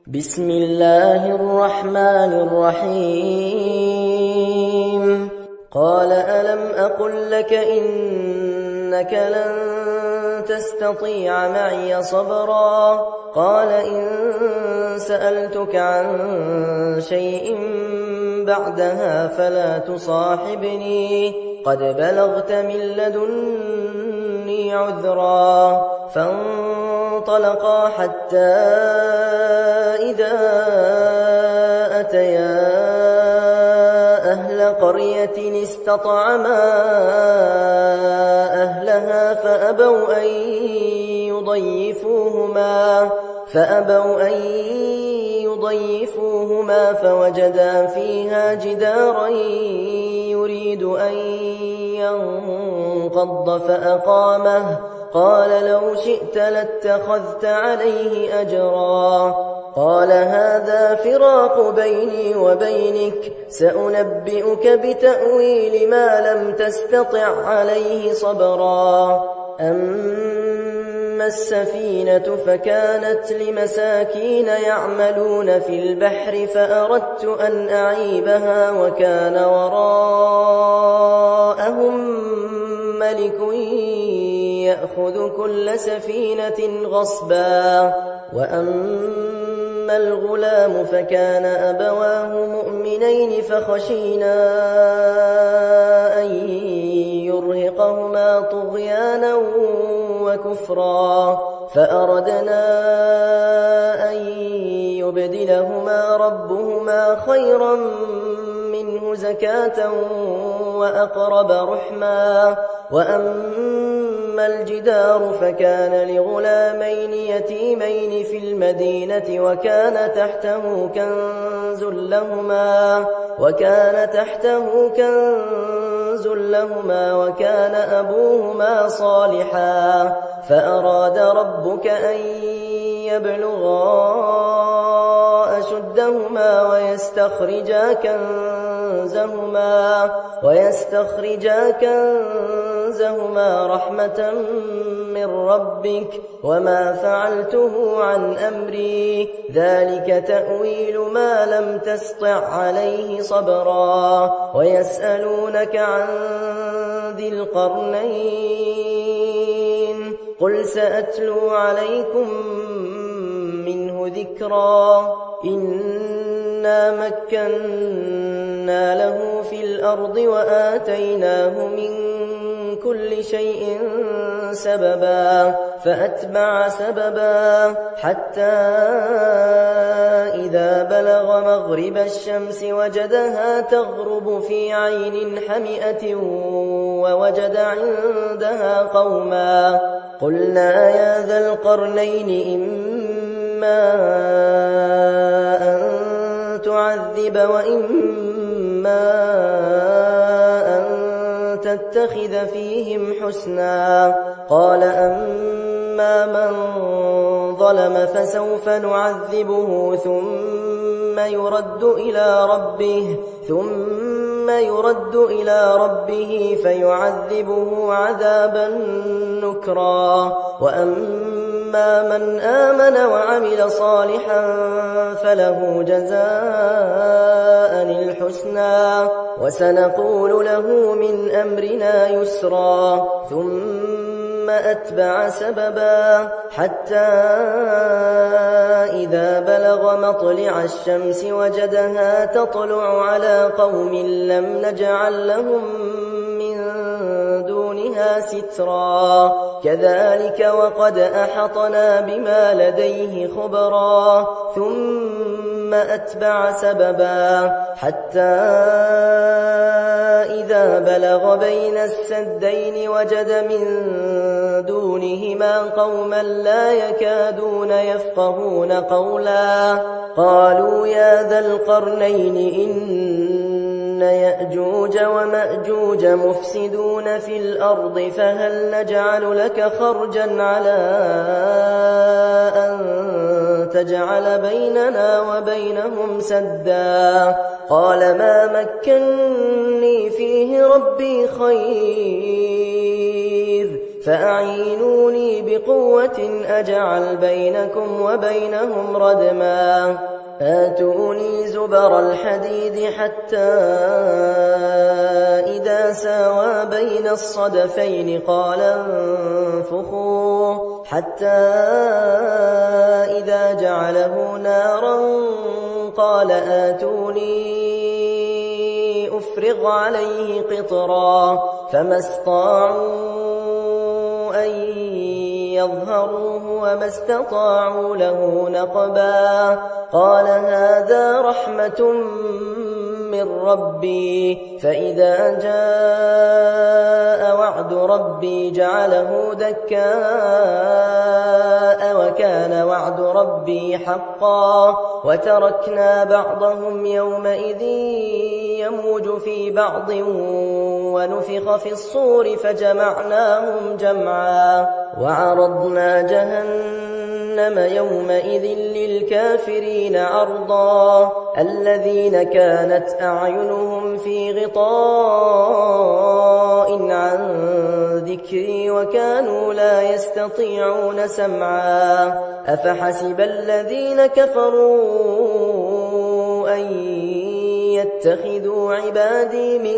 بسم الله الرحمن الرحيم قال ألم أقل لك إنك لن تستطيع معي صبرا قال إن سألتك عن شيء بعدها فلا تصاحبني قد بلغت من لدني عذرا فانطلقا حتى إذا أتيا أهل قرية استطعما أهلها فأبوا أن يضيفوهما فوجدا فيها جدارا يريد أن ينقض فأقامه قال لو شئت لاتخذت عليه أجرا قال هذا فراق بيني وبينك سأنبئك بتأويل ما لم تستطع عليه صبرا أما السفينة فكانت لمساكين يعملون في البحر فأردت أن أعيبها وكان وراءهم ملك يأخذ كل سفينة غصبا وأما الغلام فكان أبواه مؤمنين فخشينا أن يرهقهما طغيانا وكفرا فأردنا أن يبدلهما ربهما خيرا منه زكاة وأقرب رحما وأما الجدار فكان لغلامين يتيمين في المدينة وكان تحته كنز لهما وكان أبوهما صالحا فأراد ربك أن يبلغا أشدهما ويستخرجا كنزهما رحمة من ربك وما فعلته عن أمري ذلك تأويل ما لم تسطع عليه صبرا ويسألونك عن ذي القرنين قل سأتلو عليكم منه ذكرا إنا مكنا له في الأرض وآتيناه من كل شيء سببا فأتبع سببا حتى إذا بلغ مغرب الشمس وجدها تغرب في عين حمئة ووجد عندها قوما قلنا يا ذا القرنين إما أن تعذب وإما أن تتخذ فيهم حسنا قال أما من ظلم فسوف نعذبه ثم يرد إلى ربه فيعذبه عذابا نكرا وأما من آمن وعمل صالحا فله جزاء الحسنى وسنقول له من أمرنا يسرا ثم أتبع سببا حتى إذا بلغ مطلع الشمس وجدها تطلع على قوم لم نجعل لهم من دونها سترا كذلك وقد أحطنا بما لديه خبرا ثم أتبع سببا حتى إذا بلغ بين السدين وجد من دونهما قوما لا يكادون يفقهون قولا قالوا يا ذا القرنين إن يأجوج ومأجوج مفسدون في الأرض فهل نجعل لك خرجا على أن تجعل بيننا وبينهم سدا قال ما مكنني فيه ربي خير فأعينوني بقوة أجعل بينكم وبينهم ردما آتوني زبر الحديد حتى إذا ساوى بين الصدفين قال انفخوا حتى إذا جعله نارا قال آتوني أفرغ عليه قطرا فما استطاعوا أن يظهروه وما استطاعوا له نقبا قال هذا رحمة من ربي فإذا جاء وعد ربي جعله دكاء وكان وعد ربي حقا وتركنا بعضهم يومئذ يموج في بعض ونفخ في الصور فجمعناهم جمعا وعرضنا جهنم يومئذ للكافرين عرضا الذين كانت أعينهم في غطاء عن ذكري وكانوا لا يستطيعون سمعا أفحسب الذين كفروا أن يتخذوا عبادي من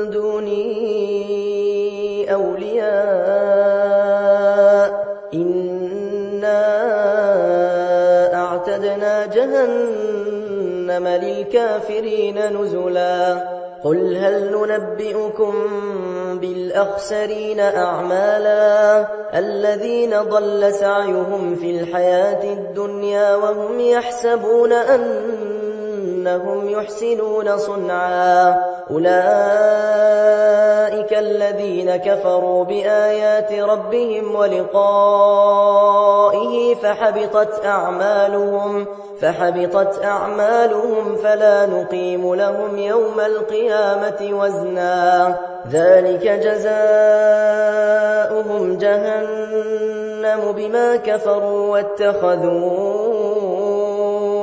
دوني أولياء إنا أعتدنا جهنم للكافرين نزلا قل هل ننبئكم بالأخسرين أعمالا الذين ضل سعيهم في الحياة الدنيا وهم يحسبون أنهم يحسنون صنعا أولئك الذين كفروا بآيات ربهم ولقائه فحبطت أعمالهم فلا نقيم لهم يوم القيامة وزنا ذلك جزاؤهم جهنم بما كفروا واتخذوا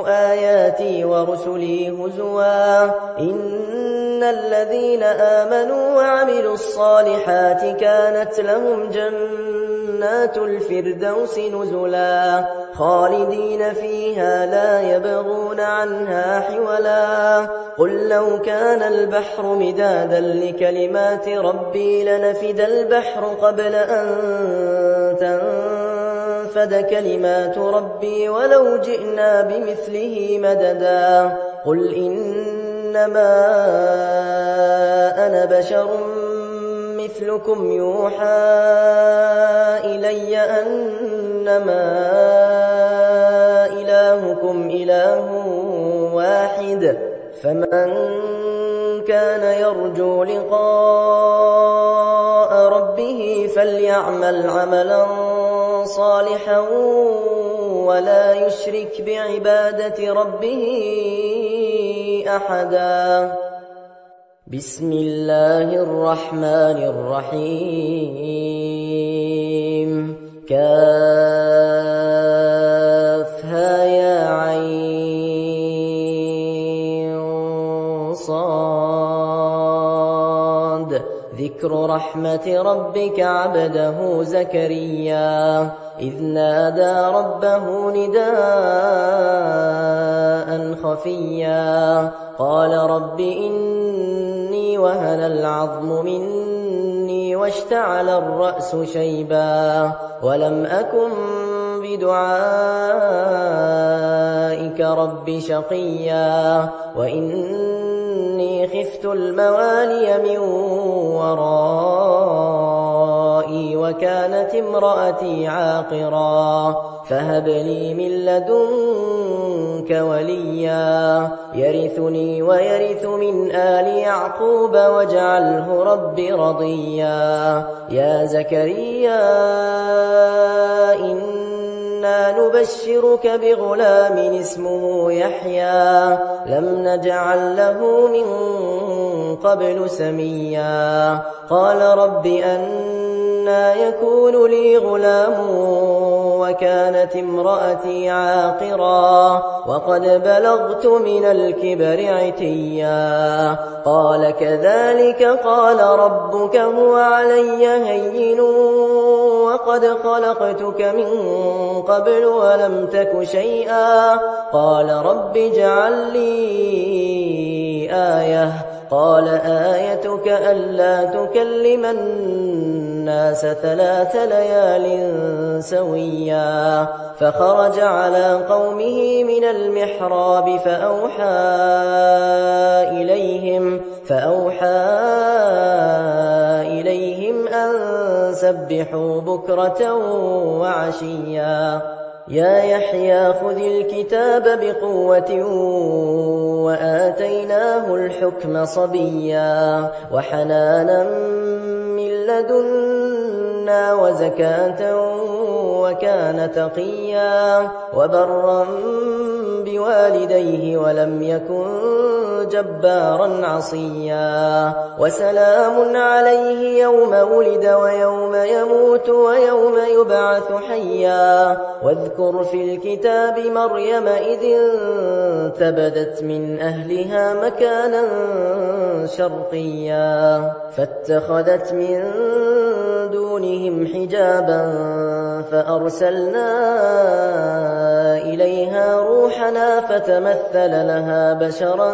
آياتي ورسلي هزوا إن الذين آمنوا وعملوا الصالحات كانت لهم جنات الفردوس نزلا خالدين فيها لا يبغون عنها حولا قل لو كان البحر مدادا لكلمات ربي لنفد البحر قبل أن تنفد كلمات ربي ولو جئنا بمثله مددا قل إنما أنا بشر مثلكم يوحى إلي أنما إلهكم إله واحد فمن كان يرجو لقاء ربه فليعمل عملا صالحا ولا يشرك بعبادة ربه أحدا بسم الله الرحمن الرحيم كافها يا عين صاد ذكر رحمة ربك عبده زكريا إذ نادى ربه نداء خفيا قال رب إني وهن العظم مني واشتعل الرأس شيبا ولم أكن بدعائك رب شقيا وإني خفت الموالي من ورائي وكانت امرأتي عاقرا فهب لي من لدنك وليا يرثني ويرث من آل يعقوب واجعله رب رضيا يا زكريا إنا نبشرك بغلام اسمه يحيى لم نجعل له من قبل سميا قال رب أنى يكون لي غلام وكانت امرأتي عاقرا وقد بلغت من الكبر عتيا قال كذلك قال ربك هو علي هين وقد خلقتك من قبل ولم تك شيئا قال رب اجعل لي آية قال آيتك ألا تكلم الناس 3 ليال سويا فخرج على قومه من المحراب فأوحى إليهم أن سبحوا بكرة وعشيا يا يحيى خذ الكتاب بقوة وآتيناه الحكم صبيا وحنانا من لدنا وزكاة وكان تقيا وبرا بوالديه ولم يكن جبارا عصيا وسلام عليه يوم ولد ويوم يموت ويوم يبعث حيا واذكر في الكتاب مريم إذ انتبذت من أهلها مكانا شرقيا فاتخذت من دونهم حجابا فأرسلنا إليها روحنا فتمثل لها بشرا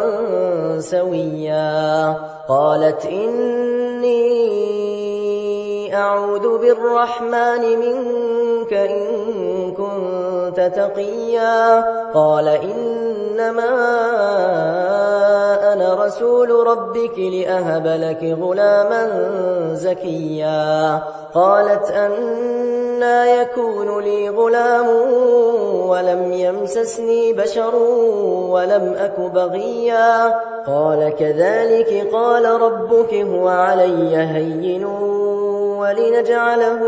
سويا قالت إني أعوذ بالرحمن منك إن كنت تقيا قال إنما أنا رسول ربك لأهب لك غلاما زكيا قالت أنى يكون لي غلام ولم يمسسني بشر ولم أك بغيا قال كذلك قال ربك هو علي هين ولنجعله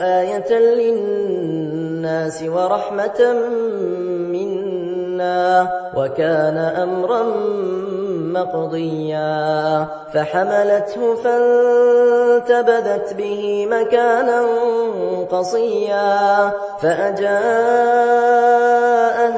آية للناس ورحمة منا وكان أمرا مقضيا فحملته فانتبذت به مكانا قصيا فأجاءها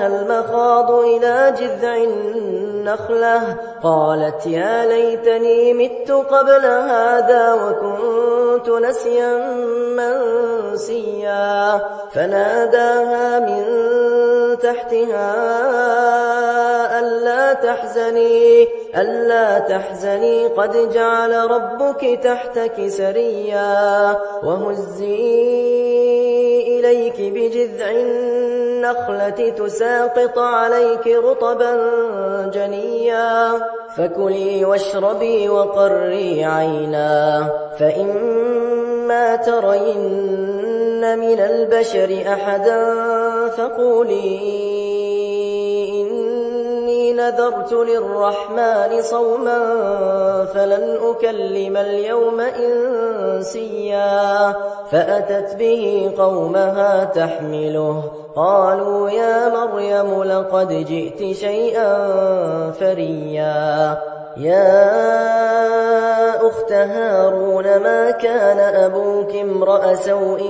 المخاض إلى جذع النخلة قالت يا ليتني مت قبل هذا وكنت نسيا منسيا فناداها من تحتها ألا تحزني قد جعل ربك تحتك سريا وهزي إليك بجذع النخلة تساقط عليك رطبا جنيا فكلي واشربي وقري عينا فإما ترين من البشر أحدا فقولي نذرت للرحمن صوما فلن أكلم اليوم إنسيا فأتت به قومها تحمله قالوا يا مريم لقد جئت شيئا فريا يا أخت هارون ما كان أبوك امرأ سوء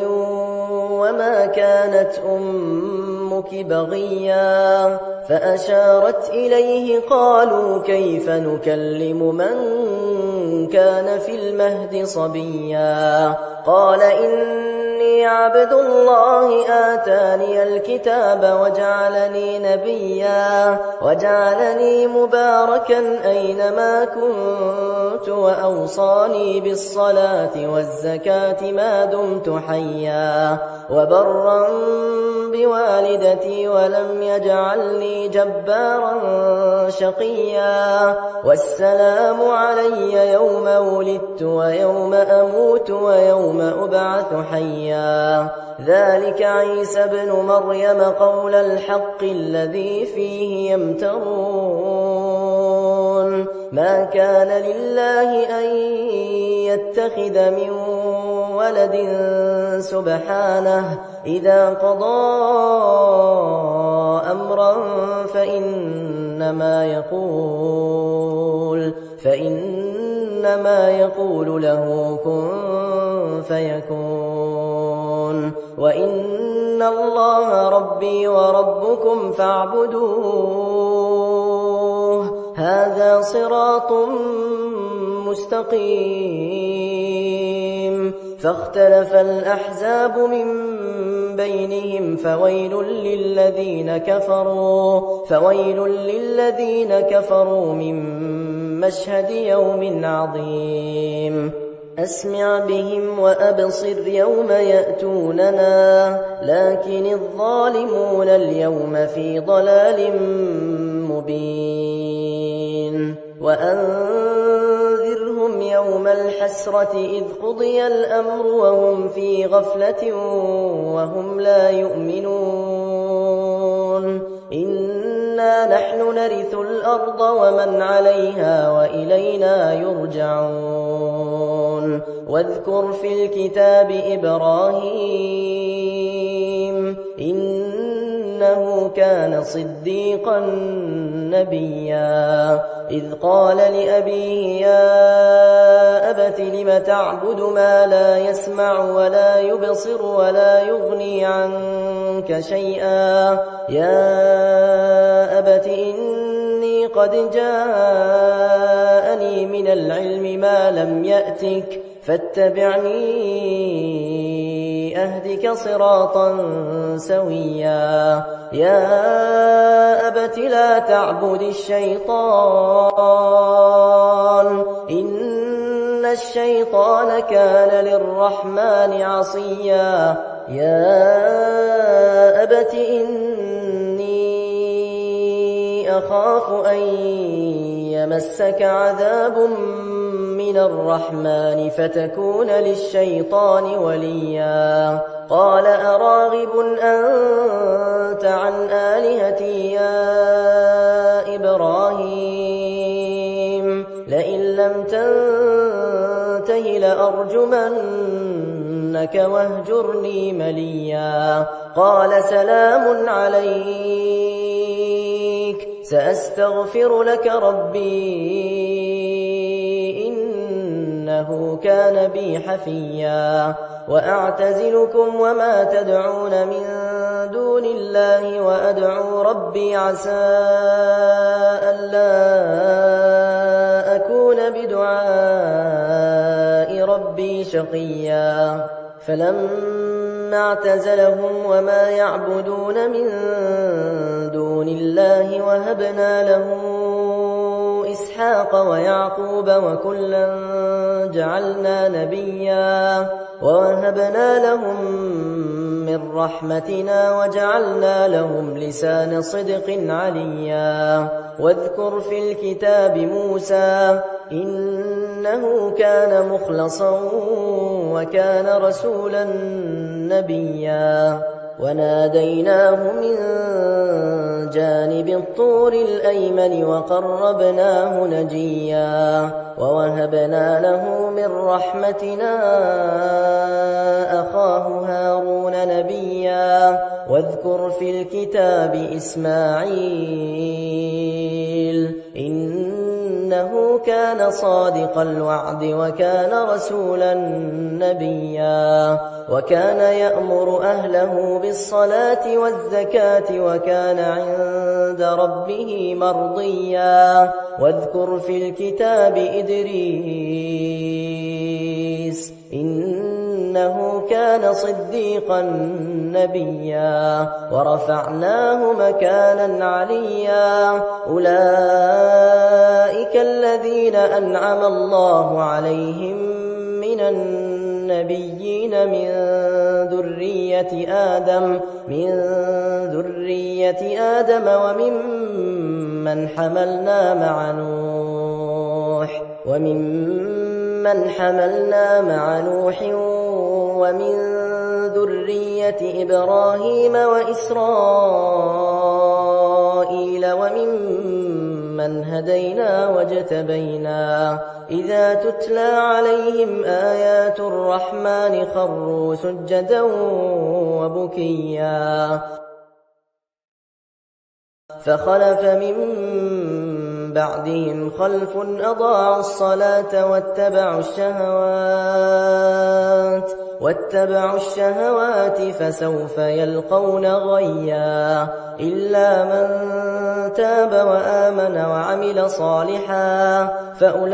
وما كانت أمك بغيا فأشارت إليه قالوا كيف نكلم من كان في المهد صبيا قال إني عبد الله آتاني الكتاب وجعلني نبيا وجعلني مباركا أينما كنت وأوصاني بالصلاة والزكاة ما دمت حيا وبرا بوالدتي ولم يجعلني جبارا شقيا والسلام علي يوم ولدت ويوم أموت ويوم أبعث حيا ذلك عيسى ابن مريم قول الحق الذي فيه يمترون ما كان لله أن يتخذ من ولد سبحانه إذا قضى أمرا فإنما يقول له كن فيكون وإن الله ربي وربكم فاعبدوه هذا صراط مستقيم فاختلف الأحزاب من بينهم فويل للذين كفروا من مشهد يوم عظيم أسمع بهم وأبصر يوم يأتوننا لكن الظالمون اليوم في ضلال مبين وأنذرهم يوم الحسرة إذ قضي الأمر وهم في غفلة وهم لا يؤمنون إنا نحن نرث الأرض ومن عليها وإلينا يرجعون واذكر في الكتاب إبراهيم إنه كان صديقا نبيا إذ قال لأبيه يا أبت لم تعبد ما لا يسمع ولا يبصر ولا يغني عنك شيئا يا أبت إني قد جاءني من العلم ما لم يأتك فاتبعني أهدك صراطا سويا يا أبت لا تعبد الشيطان إن الشيطان كان للرحمن عصيا يا أبت إني أخاف أن يمسك عذاب من الرحمن فتكون للشيطان وليا قال أراغب أنت عن آلهتي يا إبراهيم لئن لم تنته لأرجمنك واهجرني مليا قال سلام عليك سأستغفر لك ربي إنه كان بي حفيا وأعتزلكم وما تدعون من دون الله وأدعو ربي عسى ألا أكون بدعاء ربي شقيا فلما اعتزلهم وما يعبدون من دون الله وهبنا له إسحاق ويعقوب وكلا جعلنا نبيا ووهبنا لهم من رحمتنا وجعلنا لهم لسان صدق عليا واذكر في الكتاب موسى إنه كان مخلصا وكان رسولا نبيا وناديناه من جانب الطور الأيمن وقربناه نجيا ووهبنا له من رحمتنا أخاه هارون نبيا واذكر في الكتاب إسماعيل إنه كان صادق الوعد وكان رسولا نبيا وكان يأمر أهله بالصلاة والزكاة وكان عند ربه مرضيا واذكر في الكتاب إدريس إنه كان صديقا نبيا ورفعناه مكانا عليا أولئك الذين أنعم الله عليهم من النبيين من ذرية آدم وممن حملنا مع نوح ومن ذرية إبراهيم وإسرائيل وممن هدينا واجتبينا إذا تتلى عليهم آيات الرحمن خروا سجدا وبكيا فخلف من بعدهم خلف أضاعوا الصلاة واتبعوا الشهوات واتبعوا الشهوات فسوف يلقون غيا إلا من تاب وآمن وعمل صالحا فأولئك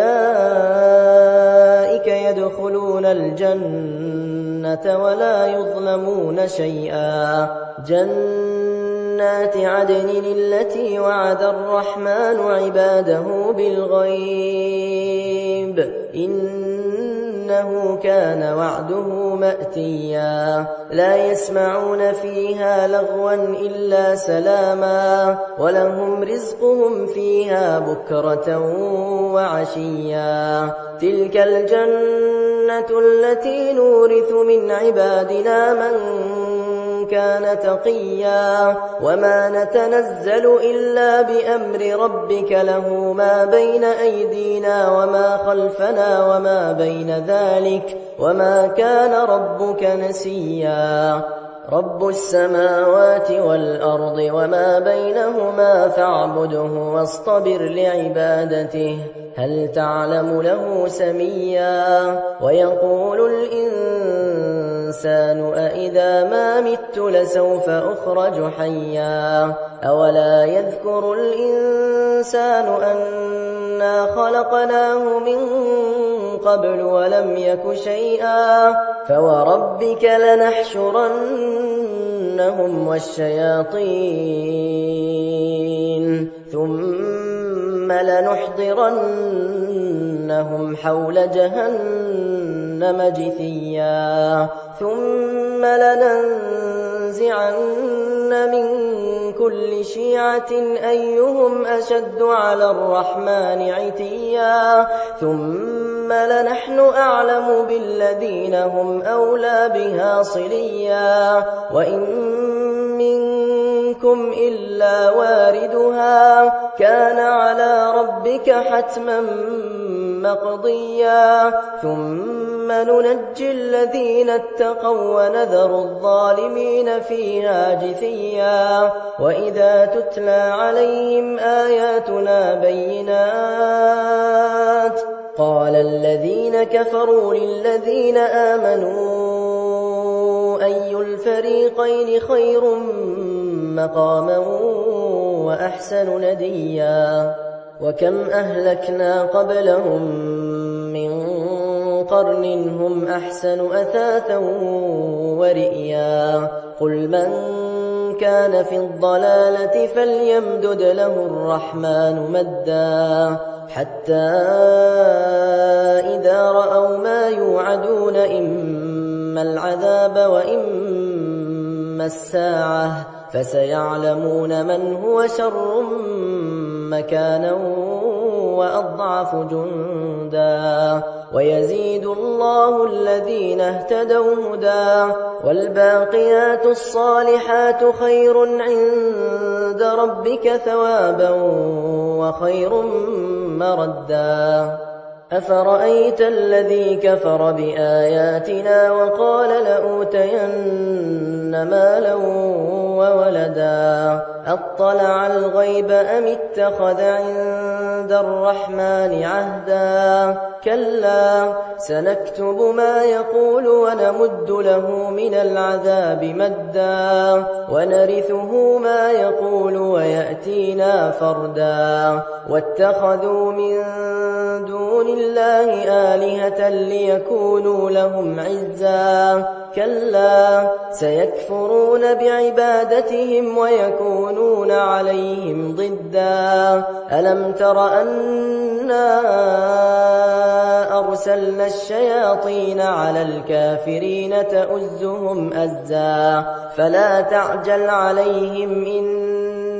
يدخلون الجنة ولا يظلمون شيئا جنات عدن التي وعد الرحمن عباده بالغيب إنه كان وعده مأتيا لا يسمعون فيها لغوا إلا سلاما ولهم رزقهم فيها بكرة وعشيا تلك الجنة التي نورث من عبادنا من كان تقيا وما نتنزل إلا بأمر ربك له ما بين أيدينا وما خلفنا وما بين ذلك وما كان ربك نسيا رب السماوات والأرض وما بينهما فاعبده واصطبر لعبادته هل تعلم له سميا ويقول الإنسان أإذا ما مت لسوف أخرج حيا أولا يذكر الإنسان أنا خلقناه من قبل ولم يك شيئا فوربك لنحشرنهم والشياطين ثم لنحضرنهم حول جهنم جثيا ثم لننزعن من كل شيعة أيهم أشد على الرحمن عتيا ثم لنحن أعلم بالذين هم أولى بها صليا وإن منكم إلا واردها كان على ربك حتما مقضيا ثم ننجي الذين اتقوا ونذر الظالمين فيها جثيا وإذا تتلى عليهم آياتنا بينات قال الذين كفروا للذين آمنوا أي الفريقين خير مقاما وأحسن نديا وكم أهلكنا قبلهم من قرن هم أحسن أثاثا ورئيا قل من كان في الضلالة فليمدد له الرحمن مدا حتى إذا رأوا ما يوعدون إما العذاب وإما الساعة فسيعلمون من هو شر مكانا وأضعف جندا ويزيد الله الذين اهتدوا هدى والباقيات الصالحات خير عند ربك ثوابا وخير مردا أفرأيت الذي كفر بآياتنا وقال لأوتين مالا وولدا أطلع الغيب أم اتخذ عند الرحمن عهدا كلا سنكتب ما يقول ونمد له من العذاب مدا ونرثه ما يقول ويأتينا فردا واتخذوا من دون الله آلهة ليكونوا لهم عزا كلا سيكفرون بعبادتهم ويكونون عليهم ضدا ألم تر أنا أرسلنا الشياطين على الكافرين تؤزهم أزا فلا تعجل عليهم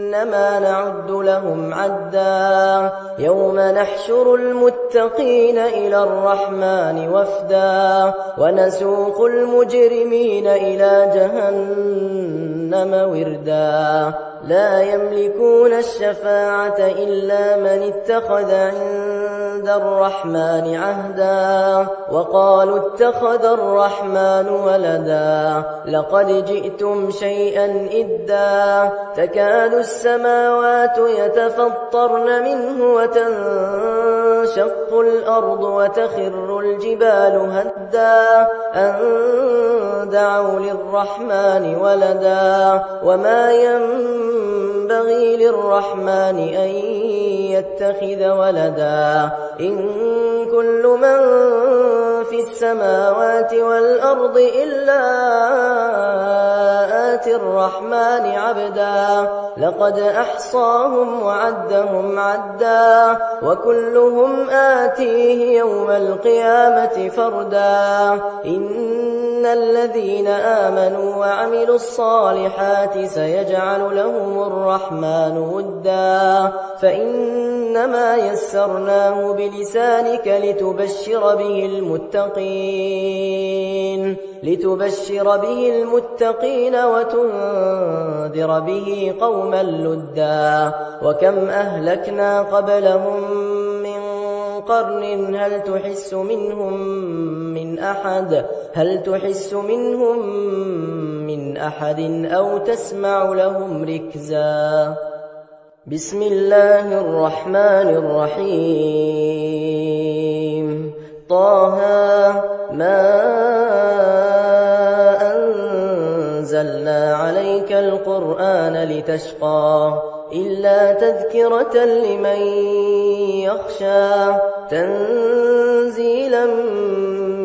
إنما نعد لهم عدا يوم نحشر المتقين إلى الرحمن وفدا ونسوق المجرمين إلى جهنم وردا لا يملكون الشفاعة إلا من اتخذ عند الرحمن عهدا وقالوا اتخذ الرحمن ولدا لقد جئتم شيئا إدا تكاد السماوات يتفطرن منه وتنشق الأرض وتخر الجبال هدا أن دعوا للرحمن ولدا وما ينبغي للرحمن أن يتخذ ولدا إن كل من في السماوات والأرض إلا آتي الرحمن عبدا لقد أحصاهم وعدهم عدا وكلهم آتيه يوم القيامة فردا إن الذين آمنوا وعملوا الصالحات سيجعل لهم الرحمن ودا فإنما يسرناه بلسانك لتبشر به المتقين وتنذر به قوما لدا وكم أهلكنا قبلهم من قرن هل تحس منهم من أحد أو تسمع لهم ركزا بسم الله الرحمن الرحيم طه ما أنزلنا عليك القرآن لتشقى إلا تذكرة لمن يخشى تنزيلا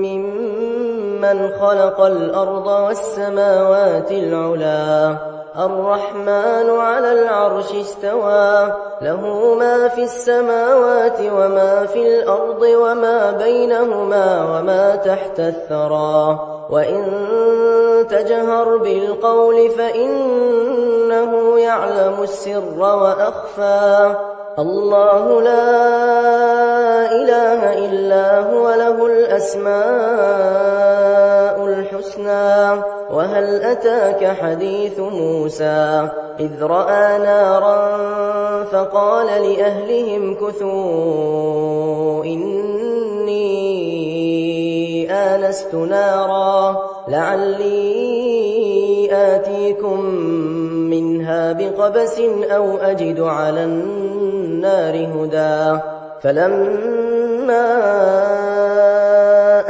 ممن خلق الأرض والسماوات العلا الرحمن على العرش استوى له ما في السماوات وما في الأرض وما بينهما وما تحت الثرى وإن تجهر بالقول فإنه يعلم السر وأخفى الله لا إله إلا هو له الأسماء الحسنى وهل أتاك حديث موسى إذ رأى نارا فقال لأهلهم كثوا إني آنست نارا لعلي آتيكم منها بقبس أو أجد على النار هدى فلما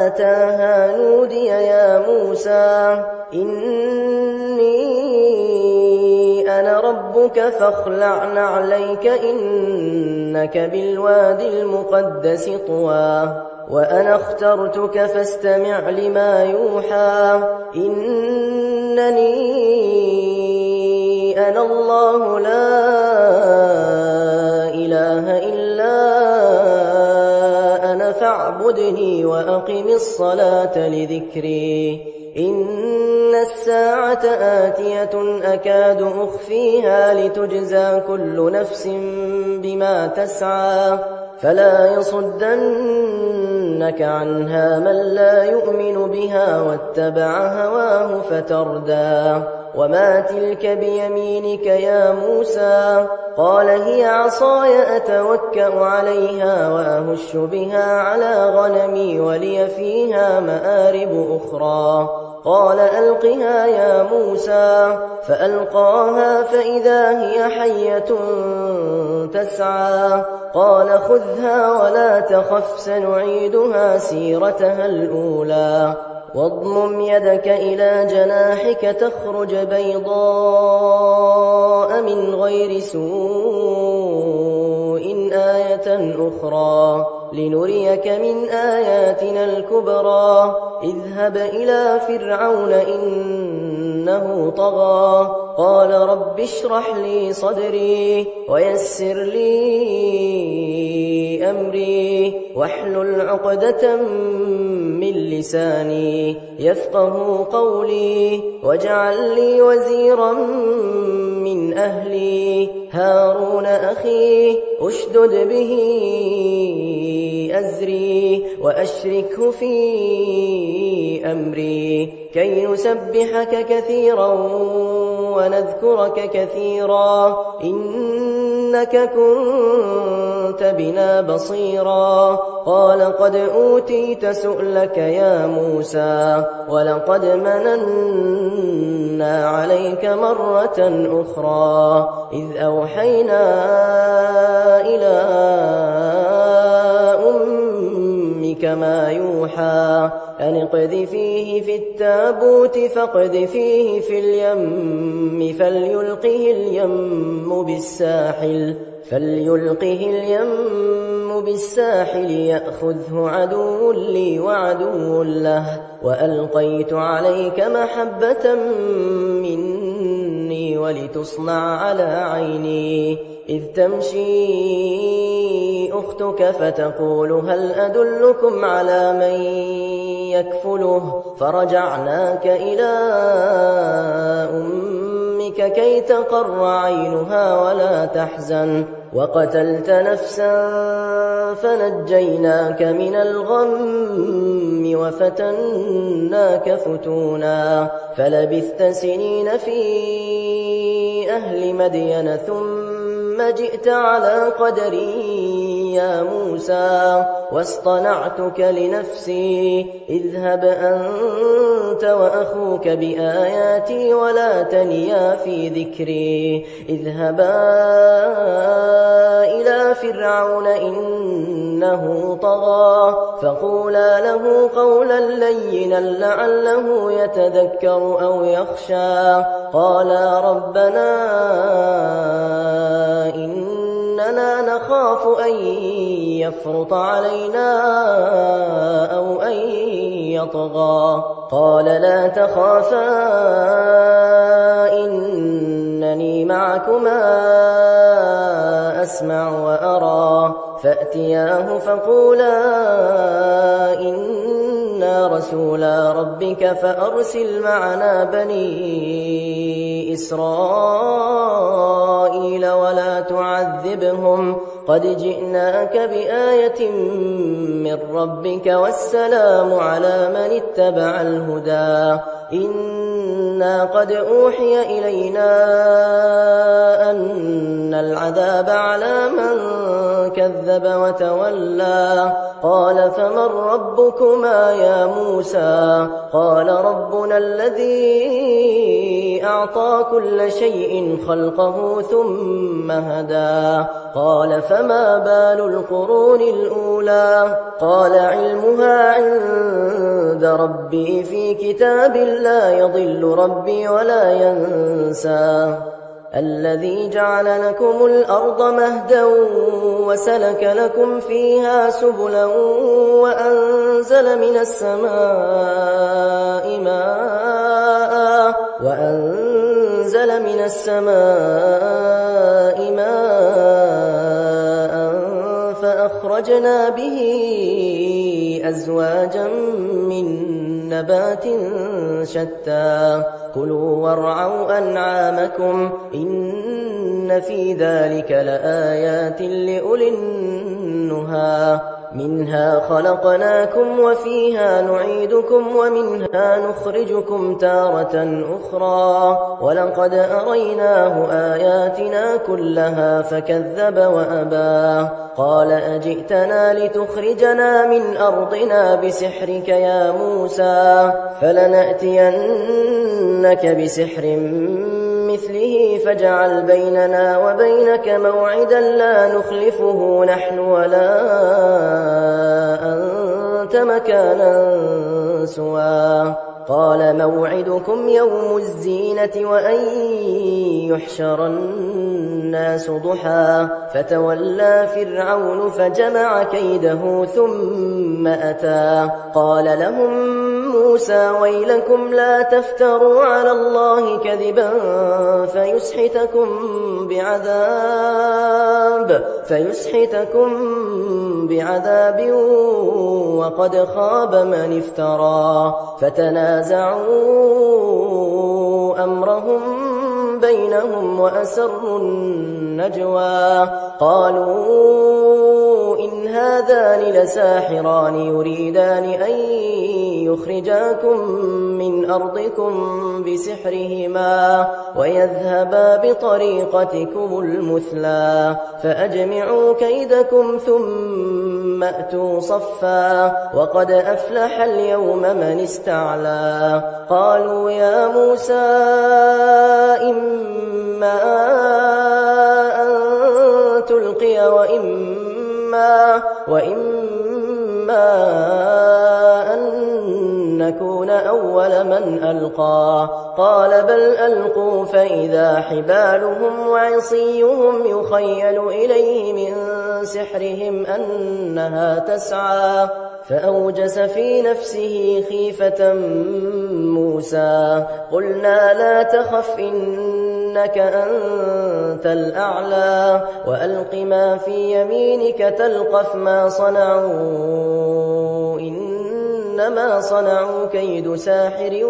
أتاها نودي يا موسى إني أنا ربك فاخلع نعليك إنك بالوادي المقدس طوى وأنا اخترتك فاستمع لما يوحى إنني أنا الله لا إله إلا أنا فاعبدني وأقم الصلاة لذكري إن الساعة آتية أكاد أخفيها لتجزى كل نفس بما تسعى فلا يصدنك عنها من لا يؤمن بها واتبع هواه فتردى وما تلك بيمينك يا موسى قال هي عصاي أتوكأ عليها وأهش بها على غنمي ولي فيها مآرب أخرى قال ألقها يا موسى فألقاها فإذا هي حية تسعى قال خذها ولا تخف سنعيدها سيرتها الأولى واضمم يدك إلى جناحك تخرج بيضاء من غير سوء آية أخرى لنريك من آياتنا الكبرى اذهب إلى فرعون إنه طغى قال رب اشرح لي صدري ويسر لي أمري واحلل عقدة من لساني يفقه قولي واجعل لي وزيرا من أهلي هارون أخي أشدد به أزري وأشركه في أمري كي نسبحك كثيرا ونذكرك كثيرا إنك كنت بنا بصيرا قال قد أوتيت سؤلك يا موسى ولقد مننا عليك مرة أخرى إذ أوحينا إلى أمك ما يوحى أن اقذفيه في التابوت فاقذفيه في اليم فليلقه اليم بالساحل يأخذه عدو لي وعدو له وألقيت عليك محبة مني ولتصنع على عيني إذ تمشي أختك فتقول هل أدلكم على من يكفله فرجعناك إلى أمك كي تقر عينها ولا تحزن وقتلت نفسا فنجيناك من الغم وفتناك فتونا فلبثت سنين في أهل مدين ثم جئت على قدري يا موسى واصطنعتك لنفسي اذهب أنت وأخوك بآياتي ولا تنيا في ذكري اذهبا إلى فرعون إنه طغى فقولا له قولا لينا لعله يتذكر أو يخشى قالا ربنا إننا نخاف أن يفرط علينا أو أن يطغى قال لا تخافا إنني معكما أسمع وأرى فأتياه فقولا إنا رسولا ربك فأرسل معنا بني إسرائيل ولا تعذبهم قد جئناك بآية من ربك والسلام على من اتبع الهدى إنا قد أوحي إلينا أن العذاب على من كذب وتولى قال فمن ربكما يا موسى قال ربنا الذي أعطى كل شيء خلقه ثم هدى قال فما بال القرون الأولى قال علمها عند ربي في كتاب لا يضل ربي ولا ينسى الذي جعل لكم الأرض مهدا وسلك لكم فيها سبلا وأنزل من السماء ماء فأخرجنا به أزواجا من نبات شتى كلوا وارعوا أنعامكم إن في ذلك لآيات لأولي النهى منها خلقناكم وفيها نعيدكم ومنها نخرجكم تارة أخرى ولقد أريناه آياتنا كلها فكذب وأبى قال أجئتنا لتخرجنا من أرضنا بسحرك يا موسى فلنأتينك بسحر مثله فاجعل بيننا وبينك موعدا لا نخلفه نحن ولا أنت مكانا سوى قال موعدكم يوم الزينة وأن يحشر الناس ضحى فتولى فرعون فجمع كيده ثم أتى قال لهم موسى ويلكم لا تفتروا على الله كذبا فيسحتكم بعذاب وقد خاب من افترى فتنازعوا أمرهم بينهم وأسروا النجوى قالوا إن هذان لساحران يريدان أن يخرجاكم من أرضكم بسحرهما ويذهبا بطريقتكم المثلى فأجمعوا كيدكم ثم أتوا صفا وقد أفلح اليوم من استعلى قالوا يا موسى إما أن تلقي وإما أن نكون أول من ألقى قال بل ألقوا فإذا حبالهم وعصيهم يخيل إليه من سحرهم أنها تسعى فأوجس في نفسه خيفة موسى قلنا لا تخف إنك أنت الأعلى وألق ما في يمينك تلقف ما صنعوا إنما صنعوا كيد ساحر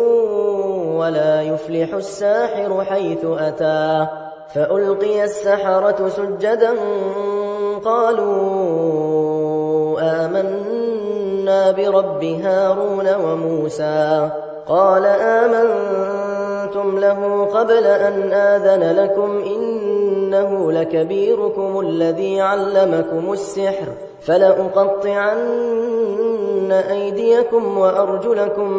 ولا يفلح الساحر حيث أتى فألقي السحرة سجدا قالوا آمنا برب هارون وموسى قال آمنتم له قبل أن آذن لكم إنه لكبيركم الذي علمكم السحر فلأقطعن أيديكم وأرجلكم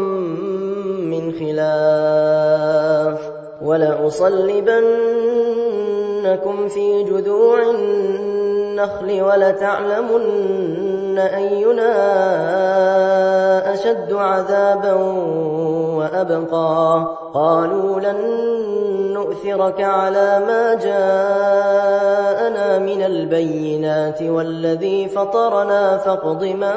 من خلاف ولأصلبنكم في جذوع النخل ولتعلمن أينا أشد عذابا وأبقى قالوا لن نؤثرك على ما جاءنا من البينات والذي فطرنا فاقض ما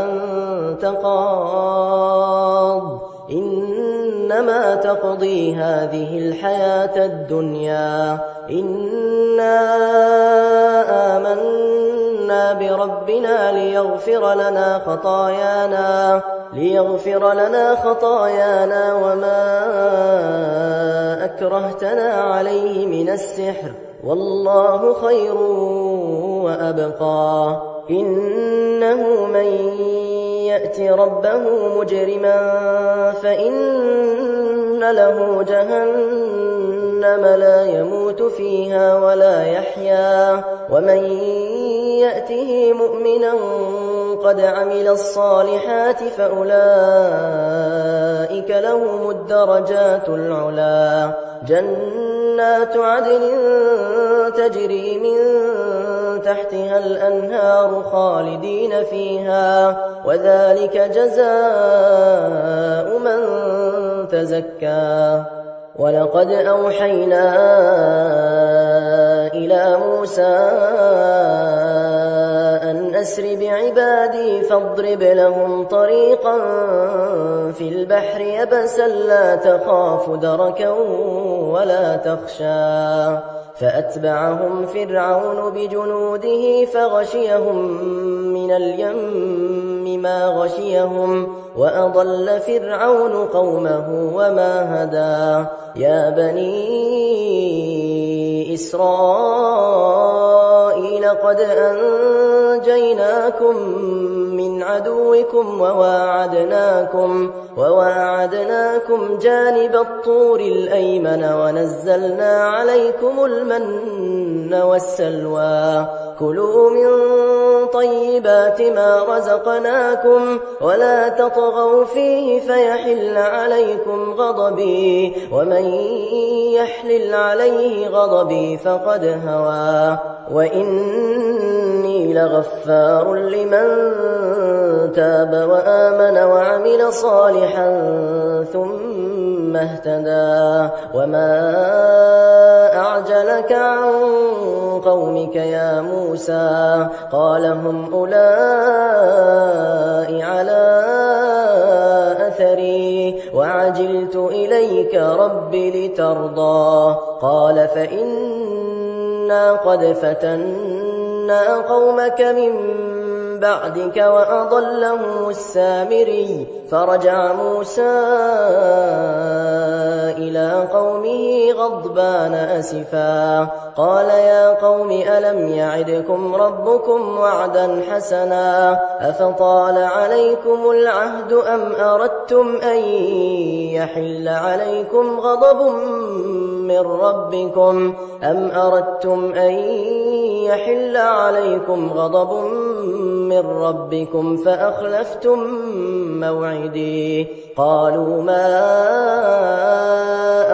أنت قاض إنما تقضي هذه الحياة الدنيا إنا آمنا بربنا ليغفر لنا خطايانا وما أكرهتنا عليه من السحر والله خير وأبقى إنه من يأت ربه مجرما فإن له جهنم لا يموت فيها ولا يحيا ومن يأته مؤمنا قد عمل الصالحات فأولئك لهم الدرجات العلا جنات عدن تجري من تحتها الأنهار خالدين فيها وذلك جزاء من تزكى ولقد أوحينا إلى موسى أن أسر بعبادي فاضرب لهم طريقا في البحر يبسا لا تخاف دركا ولا تخشى فأتبعهم فرعون بجنوده فغشيهم من اليم ما غشيهم وأضل فرعون قومه وما هدى يا بني إسرائيل قد أنجيناكم من عدوكم وواعدناكم جانب الطور الأيمن ونزلنا عليكم المن والسلوى كلوا من طيبات ما رزقناكم ولا تطغوا فيه فيحل عليكم غضبي ومن يحلل عليه غضبي فقد هوى وإني لغفار لمن تاب وآمن وعمل صالحا ثم اهتدى وما أعجلك عن قومك يا موسى قال هم أولئك على أثري وعجلت إليك رب لترضى قال فإنا قد فتنا قومك من بعدك وأضلهم السامري فرجع موسى إلى قومه غضبان أسفا قال يا قوم ألم يعدكم ربكم وعدا حسنا أفطال عليكم العهد أم أردتم أن يحل عليكم غضب من ربكم فأخلفتم موعدي قالوا ما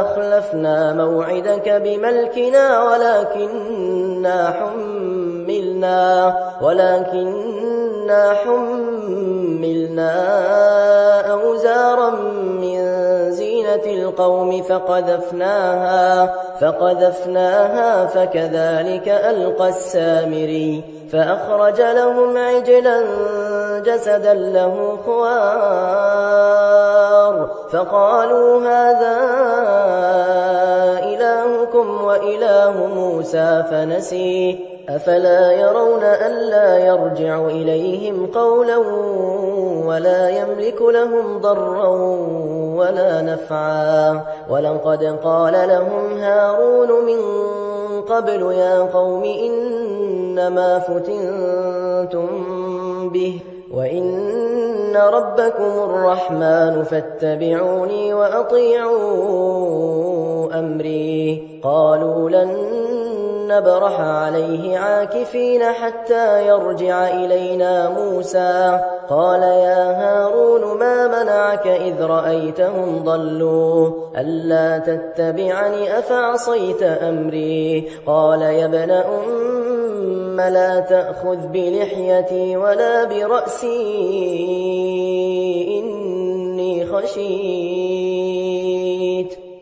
أخلفنا موعدك بملكنا ولكننا حملنا أوزارا من زينة القوم فقذفناها فكذلك ألقى السامري فأخرج لهم عجلا جسدا له خوار فقالوا هذا إلهكم وإله موسى فنسي أفلا يرون ألا يرجع إليهم قولا ولا يملك لهم ضرا ولا نفعا ولقد قال لهم هارون من قبل يا قوم إنما فتنتم به وإن ربكم الرحمن فاتبعوني وأطيعوا أمري قالوا لن نبرح عليه عاكفين حتى يرجع إلينا موسى قال يا هارون ما منعك إذ رأيتهم ضلوا ألا تتبعني أفعصيت أمري قال يا ابن أم لا تأخذ بلحيتي ولا برأسي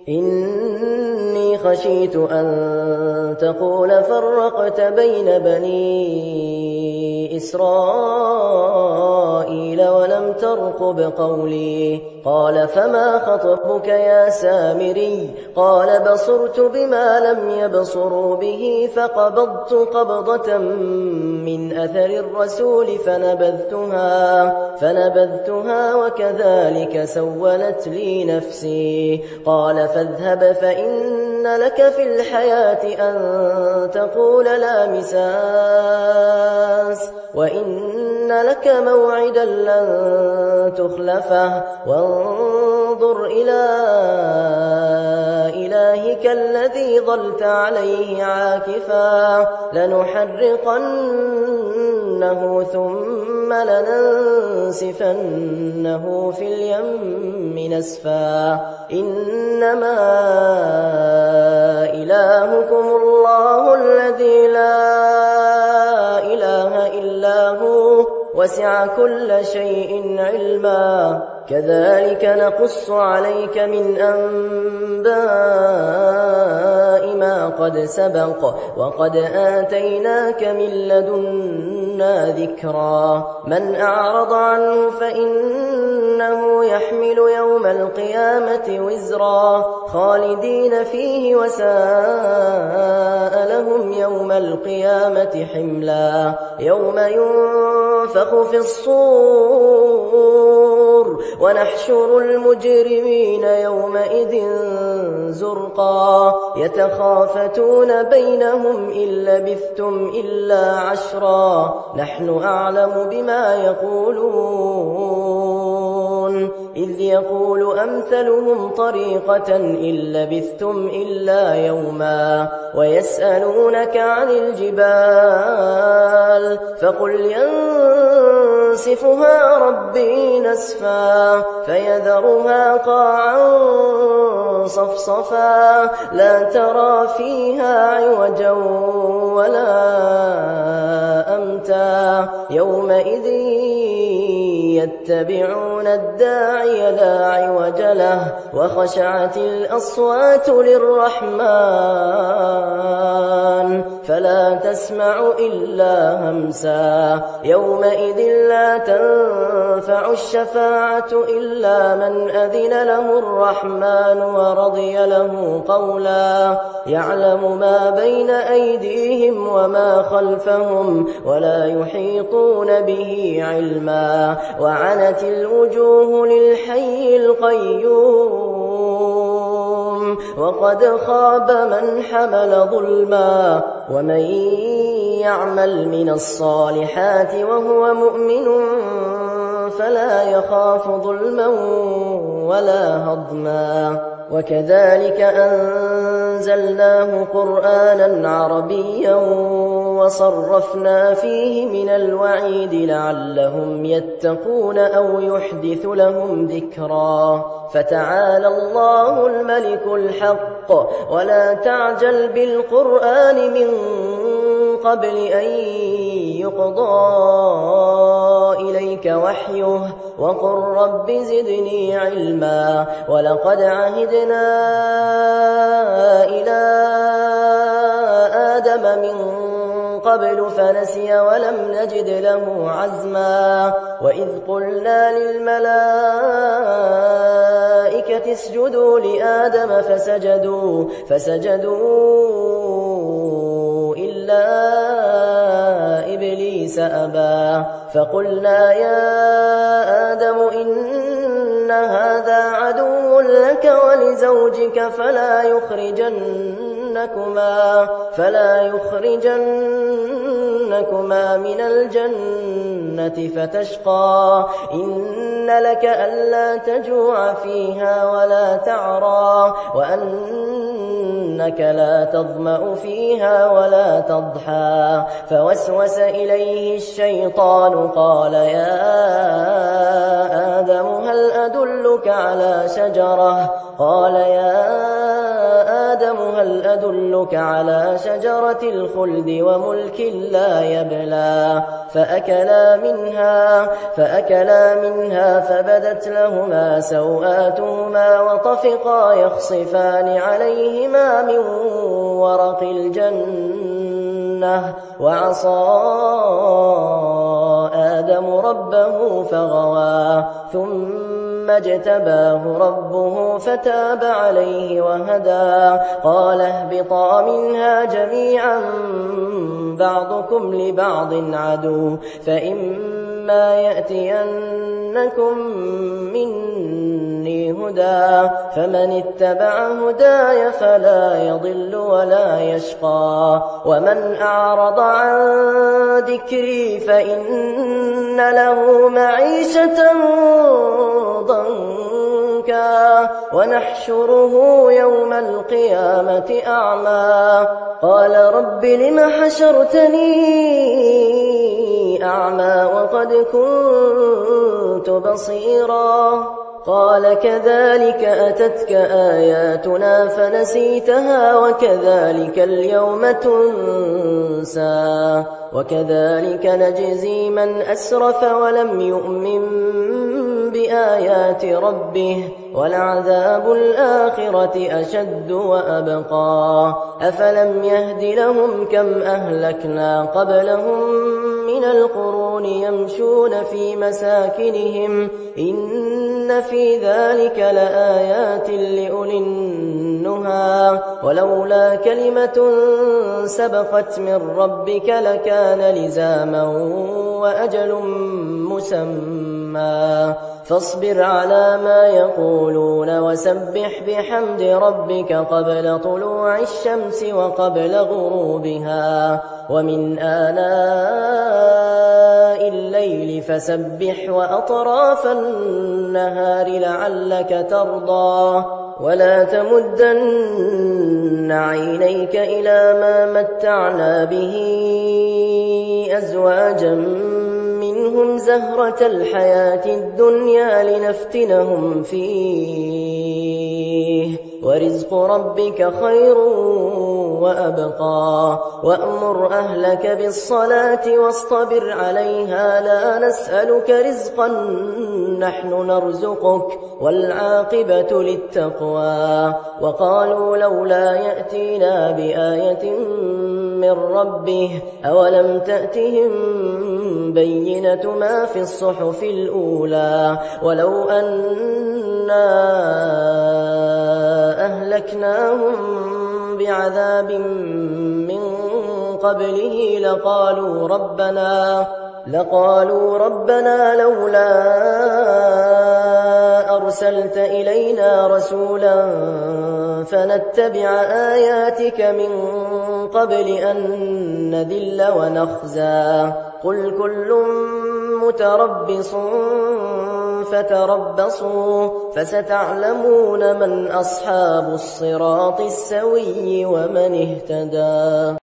إني خشيت أن تقول فرقت بين بني إسرائيل ولم ترقب قولي قال فما خطبك يا سامري قال بصرت بما لم يبصروا به فقبضت قبضة من أثر الرسول فنبذتها وكذلك سولت لي نفسي قال فاذهب فإن لك في الحياة أن تقول لا مساس وإن لك موعدا لن تخلفه وانظر إلى إلهك الذي ظلت عليه عاكفا لنحرقنه ثم لننسفنه في اليم نسفا إنما إلهكم الله الذي لا إله إلا هو وسع كل شيء علما كذلك نقص عليك من أنباء ما قد سبق وقد آتيناك من لدنا ذكرا من أعرض عنه فإنه يحمل يوم القيامة وزرا خالدين فيه وساء لهم يوم القيامة حملا يوم ينفخ في الصور ونحشر المجرمين يومئذ زرقا يتخافتون بينهم إن لبثتم إلا عشرا نحن أعلم بما يقولون إذ يقول أمثلهم طريقة إن لبثتم إلا يوما ويسألونك عن الجبال فقل ينسفها ربي نسفا فيذرها قاعا صفصفا لا ترى فيها عوجا ولا أمتا يومئذ يتبعون الداعي لا عوج له وخشعت الأصوات للرحمن فلا تسمع إلا همسا يومئذ لا تنفع الشفاعة إلا من أذن له الرحمن ورضي له قولا يعلم ما بين أيديهم وما خلفهم ولا يحيطون به علما وعنت الوجوه للحي القيوم وقد خاب من حمل ظلما ومن يعمل من الصالحات وهو مؤمن فلا يخاف ظلما ولا هضما وكذلك أنزلناه قرآنا عربيا وصرفنا فيه من الوعيد لعلهم يتقون أو يحدث لهم ذكرا فتعالى الله الملك الحق ولا تعجل بالقرآن من قبل أن يقضى إليك وحيه وقل رب زدني علما ولقد عهدنا إلى آدم من قبل فنسي ولم نجد له عزما وإذ قلنا للملائكة اسجدوا لآدم فسجدوا إلا إبليس أبى فقلنا يا آدم إن هذا عدو لك ولزوجك فلا يخرجنكما من الجنة فتشقى إن لك ألا تجوع فيها ولا تعرى وأنك لا تظمأ فيها ولا تضحى فوسوس إليه الشيطان قال يا آدم هل أدلك على شجرة الخلد وملك لا يبلى فأكلا منها فبدت لهما سوآتهما وطفقا يخصفان عليهما من ورق الجنة وعصى آدم ربه فغوى ثم اجتباه ربه فتاب عليه وهدى قال اهبطا منها جميعا بعضكم لبعض عدو فإما يأتينكم مني هدى فمن اتبع هداي فلا يضل ولا يشقى ومن أعرض عن ذكري فإن له معيشة ضنكا ونحشره يوم القيامة أعمى قال رب لم حشرتني أعمى وقد كنت بصيرا قال كذلك أتتك آياتنا فنسيتها وكذلك اليوم تنسى وكذلك نجزي من أسرف ولم يؤمن بآيات ربه ولعذاب الآخرة أشد وأبقى أفلم يهد لهم كم أهلكنا قبلهم من القرون يمشون في مساكنهم إن في ذلك لآيات لأولي النهى ولولا كلمة سبقت من ربك لكان لزاما وأجل مسمى فاصبر على ما يقولون وسبح بحمد ربك قبل طلوع الشمس وقبل غروبها ومن آناء الليل فسبح وأطراف النهار لعلك ترضى ولا تمدن عينيك إلى ما متعنا به أزواجا منهم زهرة الحياة الدنيا لنفتنهم فيه ورزق ربك خير وأبقى وأمر أهلك بالصلاة واصطبر عليها لا نسألك رزقا نحن نرزقك والعاقبة للتقوى وقالوا لولا يأتينا بآية من ربه أولم تأتهم بينة ما في الصحف الأولى ولو أنا أهلكناهم بعذاب من قبله لقالوا ربنا لولا أرسلت إلينا رسولا فنتبع آياتك من قبل أن نذل ونخزى قل كل متربص فتربصوا فستعلمون من أصحاب الصراط السوي ومن اهتدى.